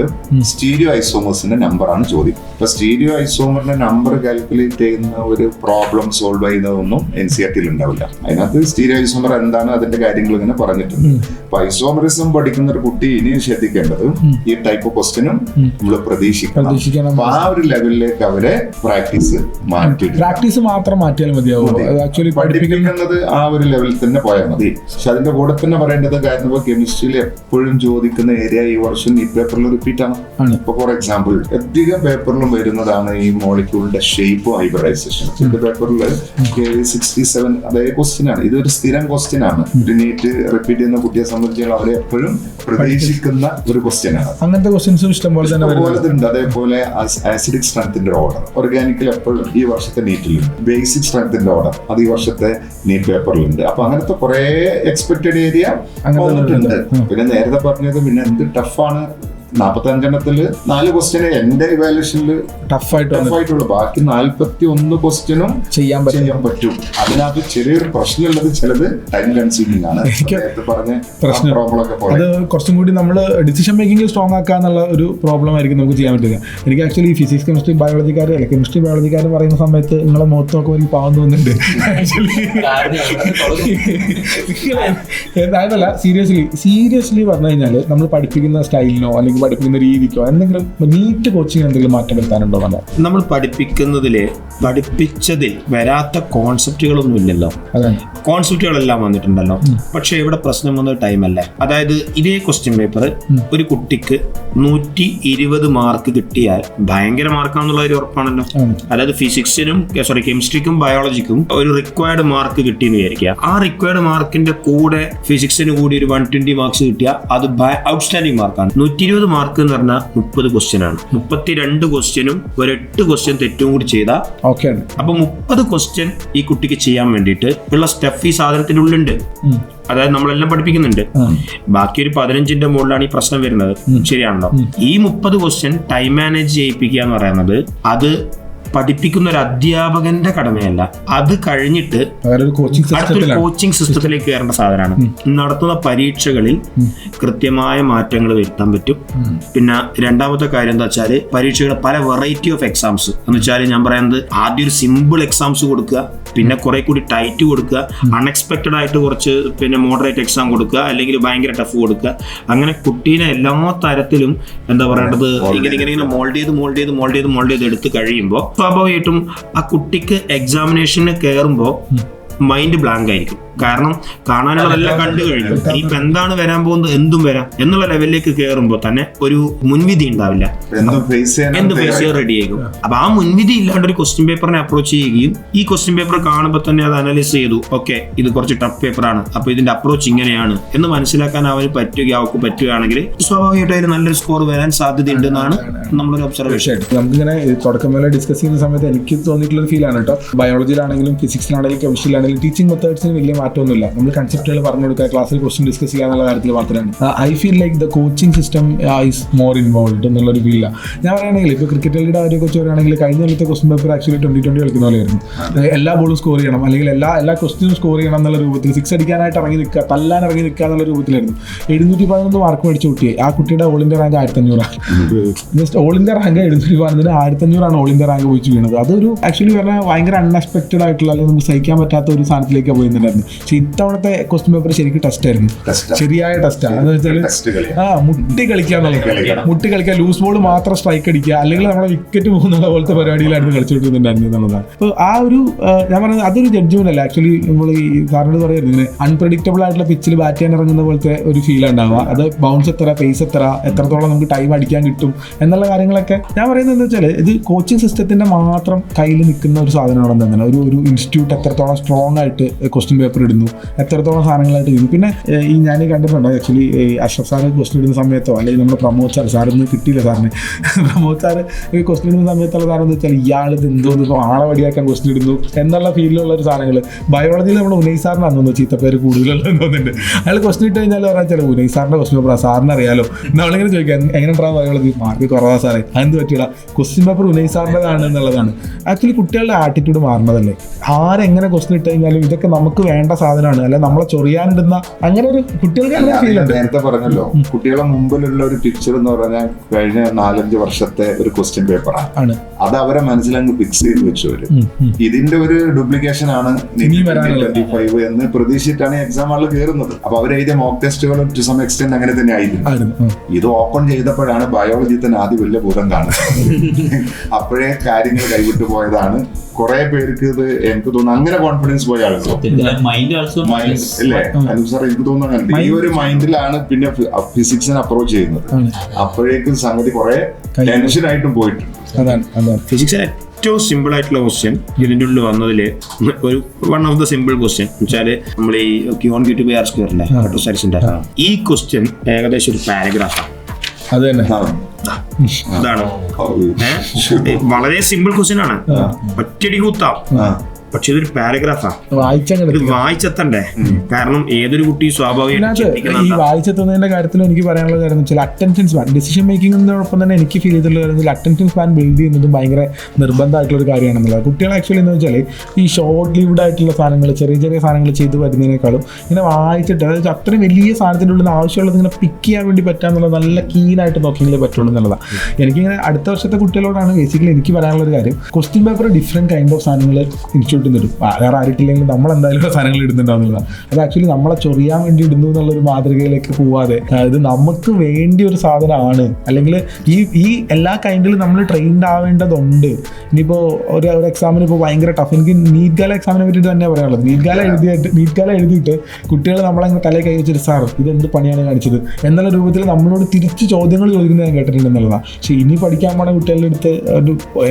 സ്റ്റീരിയോ ഐസോമേഴ്സിന്റെ നമ്പറാണ് ചോദ്യം. ഇപ്പൊ സ്റ്റീരിയോ ഐസോമറിന്റെ നമ്പർ കാൽക്കുലേറ്റ് ചെയ്യുന്ന ഒരു പ്രോബ്ലം സോൾവ് ചെയ്യുന്നതൊന്നും NCERT-ൽ ഉണ്ടാവില്ല. അതിനകത്ത് സ്റ്റീരിയോ ഐസോമർ എന്താണ് അതിന്റെ കാര്യങ്ങൾ ഇങ്ങനെ പറഞ്ഞിട്ടുണ്ട്. അപ്പൊ ഐസോമറിസം പഠിക്കുന്ന ഒരു കുട്ടി ഇനിയും ശ്രദ്ധിക്കേണ്ടത് ഈ ടൈപ്പ് ക്വസ്റ്റ്യനും നമ്മൾ പ്രതീക്ഷിക്കണം. ആ ഒരു ലെവലിലേക്ക് അവരെ പ്രാക്ടീസ് മാത്രം മാറ്റിയാൽ മതിയാവും. ആക്ച്വലി പഠിപ്പിക്കുന്നത് ആ ഒരു ലെവലിൽ തന്നെ പോയാൽ മതി. പക്ഷെ അതിന്റെ കൂടെ തന്നെ പറയേണ്ടത് കാരണം കെമിസ്ട്രിയിൽ എപ്പോഴും ചോദിക്കുന്ന ഏരിയ ഈ വർഷം ഈ പേപ്പറിൽ റിപ്പീറ്റ് ആണ്. ഇപ്പൊ ഫോർ എക്സാമ്പിൾ അധികം പേപ്പറിലും വരുന്നതാണ് ഈ മോളിക്യൂളിന്റെ ഷേപ്പും ഹൈബ്രിഡൈസേഷൻ. പേപ്പറിൽ 67 അതേ ക്വസ്റ്റ്യൻ ആണ്. ഇതൊരു സ്ഥിരം ക്വസ്റ്റ്യൻ ആണ്. നീറ്റ് റിപ്പീറ്റ് ചെയ്യുന്ന കുട്ടിയെ സംബന്ധിച്ച് അവരെ എപ്പോഴും പ്രതീക്ഷിക്കുന്ന ഒരു ക്വസ്റ്റ്യൻ ആണ്. അങ്ങനത്തെ ക്വസ്റ്റ്യൻസും ഇഷ്ടംപോലെ തന്നെ. അതേപോലെ ആസിഡിക് സ്ട്രെങ്ത്തിന്റെ ഓർഡർ ഓർഗാനിക്കൽ എപ്പോഴും ഈ വർഷത്തെ നീറ്റിലുണ്ട്. ബേസിക് സ്ട്രെങ്ത്തിന്റെ ഓർഡർ അത് ഈ വർഷത്തെ നീറ്റ് പേപ്പറിലുണ്ട്. അപ്പൊ അങ്ങനത്തെ കുറെ എക്സ്പെക്റ്റഡ് ഏരിയ വന്നിട്ടുണ്ട്. പിന്നെ നേരത്തെ പറഞ്ഞത് പിന്നെ എന്ത് ടഫാണ് 45 4 ക്വസ്റ്റ്യന് എന്റെ ഇവാലുവേഷനിൽ ടഫായിട്ടുള്ളൂ. ബാക്കി 41 ക്വസ്റ്റ്യനും ചെയ്യാൻ പറ്റും. അതിനകത്ത് ചെറിയൊരു പ്രശ്നമുള്ളത് ചിലത് ടൈം കൺസ്യൂമിംഗ് ആണ്. പറഞ്ഞ അത് കുറച്ചും കൂടി നമ്മൾ ഡിസിഷൻ മേക്കിംഗ് സ്ട്രോങ് ആക്കാന്നുള്ള ഒരു പ്രോബ്ലം ആയിരിക്കും നമുക്ക് ചെയ്യാൻ പറ്റുക. എനിക്ക് ആക്ച്വലി ഫിസിക്സ് കെമിസ്ട്രി ബയോളജിക്കാർ അല്ല കെമിസ്ട്രി ബയോളജിക്കാർ പറയുന്ന സമയത്ത് നിങ്ങളെ മുഖത്ത് നോക്കുമ്പോൾ എനിക്ക് പാവം തോന്നുന്നുണ്ട്. അതല്ല സീരിയസ്ലി പറഞ്ഞു കഴിഞ്ഞാൽ നമ്മൾ പഠിപ്പിക്കുന്ന സ്റ്റൈലിനോ അല്ലെങ്കിൽ പഠിപ്പിക്കുന്ന രീതിക്കോ എന്തെങ്കിലും നീറ്റ് കോച്ചിങ് എന്തെങ്കിലും മാറ്റം വരുത്താനുണ്ടോ? നമ്മൾ പഠിപ്പിച്ചതിൽ വരാത്ത കോൺസെപ്റ്റുകളൊന്നും ഇല്ലല്ലോ. കോൺസെപ്റ്റുകളെല്ലാം വന്നിട്ടുണ്ടല്ലോ. പക്ഷെ ഇവിടെ പ്രശ്നം വന്നത് ടൈമല്ലേ. അതായത് ഇതേ ക്വസ്റ്റ്യൻ പേപ്പർ ഒരു കുട്ടിക്ക് 120 മാർക്ക് കിട്ടിയാൽ ഭയങ്കര മാർക്കാന്നുള്ള ഒരു ഉറപ്പാണല്ലോ. അതായത് ഫിസിക്സിനും കെമിസ്ട്രിക്കും ബയോളജിക്കും ഒരു റിക്വയർഡ് മാർക്ക് കിട്ടിയെന്ന് വിചാരിക്കുക. ആ റിക്വയർഡ് മാർക്കിന്റെ കൂടെ ഫിസിക്സിന് കൂടി ഒരു 120 മാർക്സ് കിട്ടിയാൽ അത് ഔട്ട്സ്റ്റാൻഡിംഗ് മാർക്കാണ്. 120 മാർക്ക് എന്ന് പറഞ്ഞാൽ 30 ക്വസ്റ്റ്യൻ ആണ്. 32 ക്വസ്റ്റ്യനും ഒരു 8 ക്വസ്റ്റ്യൻ തെറ്റും കൂടി ചെയ്താൽ അപ്പൊ 30 ക്വസ്റ്റ്യൻ ഈ കുട്ടിക്ക് ചെയ്യാൻ വേണ്ടിയിട്ട് ഉള്ള സ്റ്റഫ് ഈ സാധനത്തിന്റെ ഉള്ളുണ്ട്. അതായത് നമ്മളെല്ലാം പഠിപ്പിക്കുന്നുണ്ട്. ബാക്കി ഒരു 15ന്റെ മുകളിലാണ് ഈ പ്രശ്നം വരുന്നത്. ശരിയാണല്ലോ. ഈ 30 ക്വസ്റ്റ്യൻ ടൈം മാനേജ് ചെയ്യിപ്പിക്കുക എന്ന് പറയുന്നത് അത് പഠിപ്പിക്കുന്ന ഒരു അധ്യാപകന്റെ കടമയല്ല, അത് കഴിഞ്ഞിട്ട് അടുത്തൊരു കോച്ചിങ് സിസ്റ്റത്തിലേക്ക് കയറേണ്ട സാധനമാണ്. നടത്തുന്ന പരീക്ഷകളിൽ കൃത്യമായ മാറ്റങ്ങൾ വരുത്താൻ പറ്റും. പിന്നെ രണ്ടാമത്തെ കാര്യം എന്താ വെച്ചാൽ പരീക്ഷകൾ പല വെറൈറ്റി ഓഫ് എക്സാംസ് എന്ന് വെച്ചാൽ ഞാൻ പറയുന്നത് ആദ്യം ഒരു സിമ്പിൾ എക്സാംസ് കൊടുക്കുക, പിന്നെ കുറെ കൂടി ടൈറ്റ് കൊടുക്കുക, അൺഎക്സ്പെക്റ്റഡ് ആയിട്ട് കുറച്ച് പിന്നെ മോഡറേറ്റ് എക്സാം കൊടുക്കുക, അല്ലെങ്കിൽ ഭയങ്കര ടഫ് കൊടുക്കുക. അങ്ങനെ കുട്ടീനെ എല്ലാ തരത്തിലും എന്താ പറയേണ്ടത് ഇങ്ങനെ മോൾഡ് ചെയ്ത് എടുത്ത് കഴിയുമ്പോൾ സ്വാഭാവികമായിട്ടും ആ കുട്ടിക്ക് എക്സാമിനേഷന് കയറുമ്പോൾ മൈൻഡ് ബ്ലാങ്ക് ആയിരിക്കും. കാരണം കാണാനുള്ളതെല്ലാം കണ്ടു കഴിഞ്ഞു, ഇപ്പൊ എന്താണ് വരാൻ പോകുന്നത്, എന്തും വരാം എന്നുള്ള ലെവലിലേക്ക് കയറുമ്പോൾ തന്നെ ഒരു മുൻവിധി ഉണ്ടാവില്ല, എന്ത് ഫേസ് ചെയ്യാൻ റെഡി ആയിരിക്കും. അപ്പൊ ആ മുൻവിധി ഇല്ലാണ്ട് ഒരു ക്വസ്റ്റ്യൻ പേപ്പറിനെ അപ്രോച്ച് ചെയ്യുകയും ഈ ക്വസ്റ്റ്യൻ പേപ്പർ കാണുമ്പോൾ തന്നെ അത് അനലൈസ് ചെയ്തു, ഓക്കെ ഇത് കുറച്ച് ടഫ് പേപ്പറാണ്, അപ്പൊ ഇതിന്റെ അപ്രോച്ച് ഇങ്ങനെയാണ് എന്ന് മനസ്സിലാക്കാൻ അവർക്ക് പറ്റുകയാണെങ്കിൽ സ്വാഭാവികമായിട്ട് അതിൽ നല്ലൊരു സ്കോർ വരാൻ സാധ്യതയുണ്ട് എന്നാണ് നമ്മളൊരു ഒബ്സർവേഷൻ. നമുക്കിങ്ങനെ തുടക്കം വരെ ഡിസ്കസ് ചെയ്യുന്ന സമയത്ത് എനിക്ക് തോന്നിയിട്ടുള്ള ഫീലാണ് കേട്ടോ. ബയോളജിയിലാണെങ്കിലും ഫിസിക്സിലാണെങ്കിലും കെമിസ്ട്രിയിലാണെങ്കിലും ടീച്ചിങ് മെത്തേഡ്സിന് വലിയ മാറ്റമൊന്നുമില്ല. നമ്മൾ കൺസെപ്റ്റുകൾ പറഞ്ഞു കൊടുക്കുക, ക്ലാസ്സിൽ ക്വസ്റ്റ്യൻ ഡിസ്കസ് ചെയ്യുക എന്നുള്ള കാര്യത്തിൽ മാത്രമാണ്. I feel like the coaching system is more involve എന്നുള്ളൊരു ഫീലാണ്. ഞാൻ പറയുകയാണെങ്കിൽ ഇപ്പോൾ ക്രിക്കറ്റ് കളിയുടെ കാര്യമൊക്കെ വെച്ച് പറയുകയാണെങ്കിൽ കഴിഞ്ഞ കൊല്ലത്തെ ക്വസ്റ്റ്യൻ പേപ്പർ ആക്ച്വലി 2020 കളിക്കുന്ന പോലെയായിരുന്നു. എല്ലാ ബോളും സ്കോർ ചെയ്യണം, അല്ലെങ്കിൽ എല്ലാ ക്വസ്റ്റ്യനും സ്കോർ ചെയ്യണം എന്നുള്ള രൂപത്തിൽ, സിക്സ് അടിക്കാനായിട്ട് ഇറങ്ങി നിൽക്കുക, തല്ലാൻ ഇറങ്ങി നിൽക്കുക എന്നുള്ള രൂപത്തിലായിരുന്നു. 711 മാർക്ക് മേടിച്ച കുട്ടിയെ ആ കുട്ടിയുടെ all India rank 1500. Just all India rank 711 1500 all India rank പോയിട്ട് വീണത്. അതൊരു ആക്ച്വലി പറഞ്ഞാൽ ഭയങ്കര അൺഎക്സ്പെക്റ്റഡ് ആയിട്ടുള്ള, അല്ലെങ്കിൽ നമുക്ക് സഹിക്കാൻ പറ്റാത്ത ഒരു സ്ഥാനത്തിലേക്ക് പോയിരുന്നുണ്ടായിരുന്നു. പക്ഷെ ഇത്തവണത്തെ ക്വസ്റ്റ്യൻ പേപ്പർ ശരിക്കും ടെസ്റ്റ് ആയിരുന്നു, ശരിയായ ടെസ്റ്റാണ്. എന്ന് വെച്ചാൽ മുട്ടി കളിക്കുക, ലൂസ് ബോൾ മാത്രം സ്ട്രൈക്ക് അടിക്കുക, അല്ലെങ്കിൽ നമ്മളെ വിക്കറ്റ് പോകുന്നുള്ള പോലത്തെ പരിപാടിയിലായിരുന്നു കളിച്ചുകൊണ്ടിരുന്നുണ്ടായിരുന്നു എന്നുള്ളതാണ്. അപ്പോൾ ആ ഒരു ഞാൻ പറഞ്ഞത് അതൊരു ജഡ്ജ്മെന്റ് അല്ല. ആക്ച്വലി നമ്മൾ ഈ സാറിനോട് പറയുന്നത് ഇങ്ങനെ അൺപ്രഡിക്റ്റബിൾ ആയിട്ടുള്ള പിച്ചിൽ ബാറ്റ് ചെയ്യാൻ ഇറങ്ങുന്ന പോലത്തെ ഒരു ഫീൽ ഉണ്ടാവുക. അത് ബൗൺസ് എത്ര, പേസ് എത്രത്തോളം നമുക്ക് ടൈം അടിക്കാൻ കിട്ടും എന്നുള്ള കാര്യങ്ങളൊക്കെ ഞാൻ പറയുന്നത് എന്താ വെച്ചാൽ ഇത് കോച്ചിങ് സിസ്റ്റത്തിന്റെ മാത്രം കയ്യിൽ നിൽക്കുന്ന ഒരു സാധനമാണെന്ന് തന്നെ. ഒരു ഇൻസ്റ്റിറ്റ്യൂട്ട് എത്രത്തോളം സ്ട്രോങ് ആയിട്ട് ക്വസ്റ്റ്യൻ പേപ്പർ ഇടുന്നു, എത്രത്തോളം സാധനങ്ങളായിട്ട് ഇടുന്നു. പിന്നെ ഈ ഞാൻ കണ്ടിട്ടുണ്ട് ആക്ച്വലി അഷ്റഫ് സാറ് ക്വസ്റ്റ്യൻ ഇടുന്ന സമയത്തോ, അല്ലെങ്കിൽ നമ്മുടെ പ്രമോദ് സാർ, സാറൊന്നും കിട്ടിയില്ല സാറിന്, പ്രമോദ് സാർ ക്വസ്റ്റ്യൻ ഇടുന്ന സമയത്തുള്ള സാധനം എന്താ വെച്ചാൽ ഇയാളിത് എന്തോന്ന് ആളെ വടിയാക്കാൻ ക്വസ്റ്റ്യൻ ഇടുന്നു എന്നുള്ള ഫീലിലുള്ള ഒരു സാധനങ്ങൾ. ബയോളജിയിൽ നമ്മുടെ ഉനൈ സാറിനാണ് തോന്നുന്നു ചീത്തപ്പേര് കൂടുതലുള്ളതെന്ന് തോന്നുന്നുണ്ട്. അയാൾ ക്വസ്റ്റ്യൻ ഇട്ട് കഴിഞ്ഞാൽ പറഞ്ഞാൽ ചില ഉനൈ സാറിന്റെ ക്വസ്റ്റ്യൻ പേപ്പർ സാറിന് അറിയാലോ, നമ്മളിങ്ങനെ ചോദിക്കാം എങ്ങനെ ഉണ്ടാകും ബയോളജി, മാർക്ക് കുറവാ സാറേ, അതെന്ത് പറ്റില്ല, ക്വസ്റ്റ്യൻ പേപ്പർ ഉനൈ സാറിൻ്റെതാണ് എന്നുള്ളതാണ്. ആക്ച്വലി കുട്ടികളുടെ ആറ്റിറ്റ്യൂഡ് മാറുന്നതല്ലേ. ആരെങ്ങനെ ക്വസ്റ്റ്യൻ ഇട്ട് കഴിഞ്ഞാലും ഇതൊക്കെ നമുക്ക് വേണ്ട സാധനമാണ്, അല്ലെ നമ്മളെ ചൊറിയാനിടുന്ന അങ്ങനെ ഒരു കുട്ടികൾക്ക് നേരത്തെ പറഞ്ഞല്ലോ, കുട്ടികളെ മുമ്പിലുള്ള ഒരു പിക്ചർ എന്ന് പറഞ്ഞാൽ കഴിഞ്ഞ 4-5 വർഷത്തെ ഒരു ക്വസ്റ്റ്യൻ പേപ്പറാണ്. അത് അവരെ മനസ്സിലങ്ങ് ഫിക്സ് ചെയ്ത് വെച്ചു വരും. ഇതിന്റെ ഒരു ഡ്യൂപ്ലിക്കേഷൻ ആണ് 2025 എന്ന് പ്രതീക്ഷിച്ചിട്ടാണ് എക്സാം ഹാളിൽ കയറുന്നത്. അപ്പൊ അവരെഴുതിയ മോക്ക് ടെസ്റ്റുകൾ ടു സം എക്സ്റ്റെന്റ് അങ്ങനെ തന്നെ ആയിരുന്നു. ഇത് ഓപ്പൺ ചെയ്തപ്പോഴാണ് ബയോളജി തന്നെ ആദ്യം വലിയ ഭൂതം കാണുന്നത്. അപ്പോഴേ കാര്യങ്ങൾ കൈവിട്ടു പോയതാണ്. കുറെ പേർക്ക് ഇത് എനിക്ക് തോന്നുന്നു അങ്ങനെ കോൺഫിഡൻസ് പോയ ആളുകൾ അല്ലേ സാർ, എനിക്ക് തോന്നുന്നുണ്ട് ഈ ഒരു മൈൻഡിലാണ് പിന്നെ ഫിസിക്സിനെ അപ്രോച്ച് ചെയ്യുന്നത്. അപ്പോഴേക്കും സംഗതി കുറെ ടെൻഷനായിട്ടും പോയിട്ടുണ്ട്. ഫിസിക്സിന് ഏറ്റവും സിമ്പിൾ ആയിട്ടുള്ള ക്വസ്റ്റ്യൻ ഇതിൻ്റെ ഉള്ളിൽ വന്നതിൽ ഒരു one of the simple question വെച്ചാൽ നമ്മൾ ഈ q one q two by r സ്ക്വയറിലെ കട്ടോസാരിസിന്റെ ഈ ക്വസ്റ്റ്യൻ ഏകദേശം ഒരു പാരഗ്രാഫാണ്. അത് തന്നെ ഇതാണ് വളരെ സിമ്പിൾ ക്വസ്റ്റ്യൻ ആണ്, ഒറ്റയടി കൂത്താം. പക്ഷെ ഇതൊരു പാരഗ്രാഫാണ്, ഇത് വായിച്ചെത്തണ്ടേ. കാരണം ഏതൊരു കുട്ടി സ്വാഭാവികമായിട്ട് ഈ വായിച്ചെത്തുന്നതിന്റെ കാര്യത്തിൽ എനിക്ക് പറയാനുള്ള കാര്യം വെച്ചാൽ അറ്റൻഷൻ സ്പാൻ, ഡിസിഷൻ മേക്കിങ്ങിനോടൊപ്പം തന്നെ എനിക്ക് ഫീൽ ചെയ്തിട്ടുള്ള കാര്യത്തിൽ അറ്റൻഷൻ സ്പാൻ ബിൽഡ് ചെയ്യുന്നതും ഭയങ്കര നിർബന്ധമായിട്ടുള്ള ഒരു കാര്യമാണെന്നുള്ളത്. കുട്ടികൾ ആക്ച്വലി എന്ന് വെച്ചാൽ ഈ ഷോർട്ട് ലിവ്ഡ് ആയിട്ടുള്ള സാധനങ്ങൾ, ചെറിയ ചെറിയ സാധനങ്ങൾ ചെയ്ത് വരുന്നതിനേക്കാളും ഇങ്ങനെ വായിച്ചിട്ട്, അതായത് അത്രയും വലിയ സാധനത്തിൻ്റെ ഉള്ളിൽ ആവശ്യമുള്ളത് ഇങ്ങനെ പിക്ക് ചെയ്യാൻ വേണ്ടി പറ്റാന്നുള്ളത് നല്ല കീനായിട്ട് നോക്കിയെങ്കിലേ പറ്റുള്ളൂ എന്നുള്ളതാണ്. എനിക്കിങ്ങനെ അടുത്ത വർഷത്തെ കുട്ടികളോടാണ് ബേസിക്കലി എനിക്ക് പറയാനുള്ള ഒരു കാര്യം. Question paper different kind of സാധനങ്ങൾ ഇൻസ്റ്റിറ്റ്യൂട്ടിൽ നിന്ന് ഇടും. വേറെ ആരിട്ടില്ലെങ്കിലും നമ്മളെന്തായാലും സാധനങ്ങൾ ഇടുന്നുണ്ടാവുന്നതാണ്. അത് ആക്ച്വലി നമ്മളെ ചൊറിയാൻ വേണ്ടി ഇടുന്നു എന്നുള്ളൊരു മാതൃകയിലേക്ക് പോവാതെ ഇത് നമുക്ക് വേണ്ടി ഒരു സാധനമാണ്, അല്ലെങ്കിൽ ഈ എല്ലാ കൈൻഡിലും നമ്മൾ ട്രെയിൻഡ് ആവേണ്ടതുണ്ട്. ഇനിയിപ്പോൾ ഒരു എക്സാമിന് ഇപ്പോൾ ഭയങ്കര ടഫ്, എനിക്ക് നീറ്റ് ഗാല എക്സാമിനെ പറ്റിയിട്ട് തന്നെ പറയാനുള്ളത്. നീറ്റ് ഗാല എഴുതിയിട്ട് കുട്ടികൾ നമ്മളങ്ങനെ തലയിൽ കൈ വെച്ചിട്ട് സാർ ഇതെന്ത് പണിയാണ് കാണിച്ചത് എന്നുള്ള രൂപത്തിൽ നമ്മളോട് തിരിച്ച് ചോദ്യങ്ങൾ ചോദിക്കുന്നത് ഞാൻ കേട്ടിട്ടുണ്ട് എന്നുള്ളതാണ്. പക്ഷേ ഇനി പഠിക്കാൻ പോണ കുട്ടികളുടെ അടുത്ത്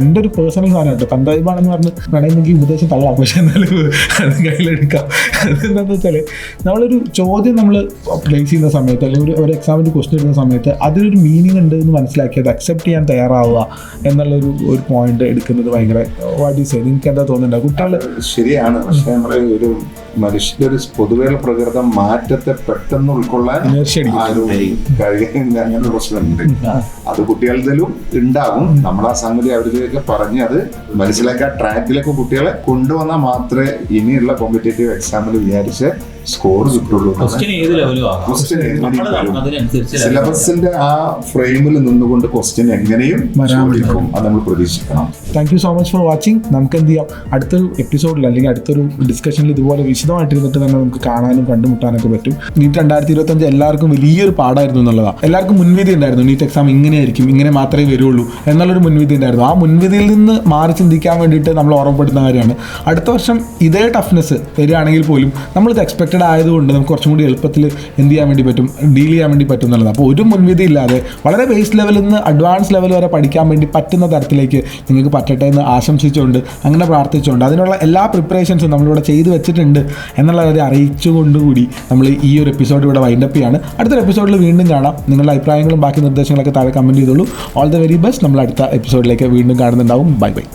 എൻ്റെ ഒരു പേഴ്സണൽ സാധനം കേട്ടോ, തന്തയിബാണെന്ന് പറഞ്ഞ് വേണമെങ്കിൽ ഉപദേശം തള്ളാം, പക്ഷെ എന്നാലും അത് കയ്യിലെടുക്കാം. അതെന്താണെന്ന് വെച്ചാൽ നമ്മളൊരു ചോദ്യം നമ്മൾ പ്ലേസ് ചെയ്യുന്ന സമയത്ത്, അല്ലെങ്കിൽ ഒരു എക്സാമിൻ്റെ ക്വസ്റ്റ്യൻ ഇടുന്ന സമയത്ത് അതിനൊരു മീനിങ് ഉണ്ട് എന്ന് മനസ്സിലാക്കി അത് അക്സെപ്റ്റ് ചെയ്യാൻ തയ്യാറാവുക എന്നുള്ളൊരു പോയിന്റ് എടുക്കുന്നത് ഭയങ്കര വാട്ട് യു സേ, നിങ്ങൾക്ക് എന്താ തോന്നുന്നുണ്ടോ കുട്ടികൾ? ശരിയാണ്, പക്ഷെ നമ്മൾ ഒരു മനുഷ്യന്റെ ഒരു പൊതുവെയുള്ള പ്രകൃതം മാറ്റത്തെ പെട്ടെന്ന് ഉൾക്കൊള്ളാൻ Inertia അടിക്കും. ആരും കഴിയുന്നില്ല. അങ്ങനെ ഒരു പ്രശ്നമുണ്ട്. അത് കുട്ടികളുടെയും ഉണ്ടാവും. നമ്മൾ ആ സംഗതി അവരിലേക്ക് പറഞ്ഞ് അത് മനസ്സിലാക്കാൻ ട്രാക്കിലേക്ക് കുട്ടികളെ കൊണ്ടുവന്നാൽ മാത്രമേ ഇനിയുള്ള കോമ്പറ്റേറ്റീവ് എക്സാമിൽ വിചാരിച്ച് സ്കോർ കിട്ടുള്ളൂ. ക്വസ്റ്റ്യൻ ഏത് ലെവലും ആകാം. ക്വസ്റ്റ്യൻ അതിനനുസരിച്ച് സിലബസിന്റെ ആ ഫ്രെയിമിൽ നിന്നുകൊണ്ട് ക്വസ്റ്റ്യൻ എങ്ങനെയും ചോദിക്കും. അത് നമ്മൾ പ്രതീക്ഷിക്കണം. Thank you so much for watching. നമുക്ക് എന്ത് ചെയ്യാം, അടുത്തൊരു എപ്പിസോഡിൽ അല്ലെങ്കിൽ അടുത്തൊരു ഡിസ്കഷനിൽ ഇതുപോലെ വിശദമായിട്ടിരുന്നിട്ട് തന്നെ നമുക്ക് കാണാനും കണ്ടുമുട്ടാനൊക്കെ പറ്റും. നീറ്റ് 2025 എല്ലാവർക്കും വലിയൊരു പാടായിരുന്നു എന്നുള്ളതാണ്. എല്ലാവർക്കും മുൻവിധി ഉണ്ടായിരുന്നു, നീറ്റ് എക്സാം ഇങ്ങനെയായിരിക്കും, ഇങ്ങനെ മാത്രമേ വരുള്ളൂ എന്നുള്ളൊരു മുൻവിധി ഉണ്ടായിരുന്നു. ആ മുൻവിധിയിൽ നിന്ന് മാറി ചിന്തിക്കാൻ വേണ്ടിയിട്ട് നമ്മൾ ഓർമ്മപ്പെടുത്തുന്ന കാര്യമാണ്. അടുത്ത വർഷം ഇതേ ടഫ്നെസ് വരികയാണെങ്കിൽ പോലും നമ്മളിത് എക്സ്പെക്റ്റഡ് ആയതുകൊണ്ട് നമുക്ക് കുറച്ചും കൂടി എളുപ്പത്തിൽ എന്ത് ചെയ്യാൻ വേണ്ടി പറ്റും, ഡീൽ ചെയ്യാൻ വേണ്ടി പറ്റും എന്നുള്ളത്. അപ്പോൾ ഒരു മുൻവിധി ഇല്ലാതെ വളരെ ബേസ് ലെവലിൽ നിന്ന് അഡ്വാൻസ് ലെവൽ വരെ പഠിക്കാൻ വേണ്ടി പറ്റുന്ന തരത്തിലേക്ക് നിങ്ങൾക്ക് പറ്റട്ടെ എന്ന് ആശംസിച്ചുകൊണ്ട്, അങ്ങനെ പ്രാർത്ഥിച്ചുകൊണ്ട്, അതിനുള്ള എല്ലാ പ്രിപ്പറേഷൻസും നമ്മളിവിടെ ചെയ്തു വെച്ചിട്ടുണ്ട് എന്നുള്ള കാര്യം അറിയിച്ചുകൊണ്ടുകൂടി നമ്മൾ ഈ ഒരു എപ്പിസോഡ് ഇവിടെ വൈൻഡപ്പ് ചെയ്യാണ്. അടുത്തൊരു എപ്പിസോഡിൽ വീണ്ടും കാണാം. നിങ്ങളുടെ അഭിപ്രായങ്ങളും ബാക്കി നിർദ്ദേശങ്ങളൊക്കെ താഴെ കമൻറ്റ് ചെയ്തോളൂ. All the very best. നമ്മൾ അടുത്ത എപ്പിസോഡിലേക്ക് വീണ്ടും കാണുന്നുണ്ടാവും. Bye bye.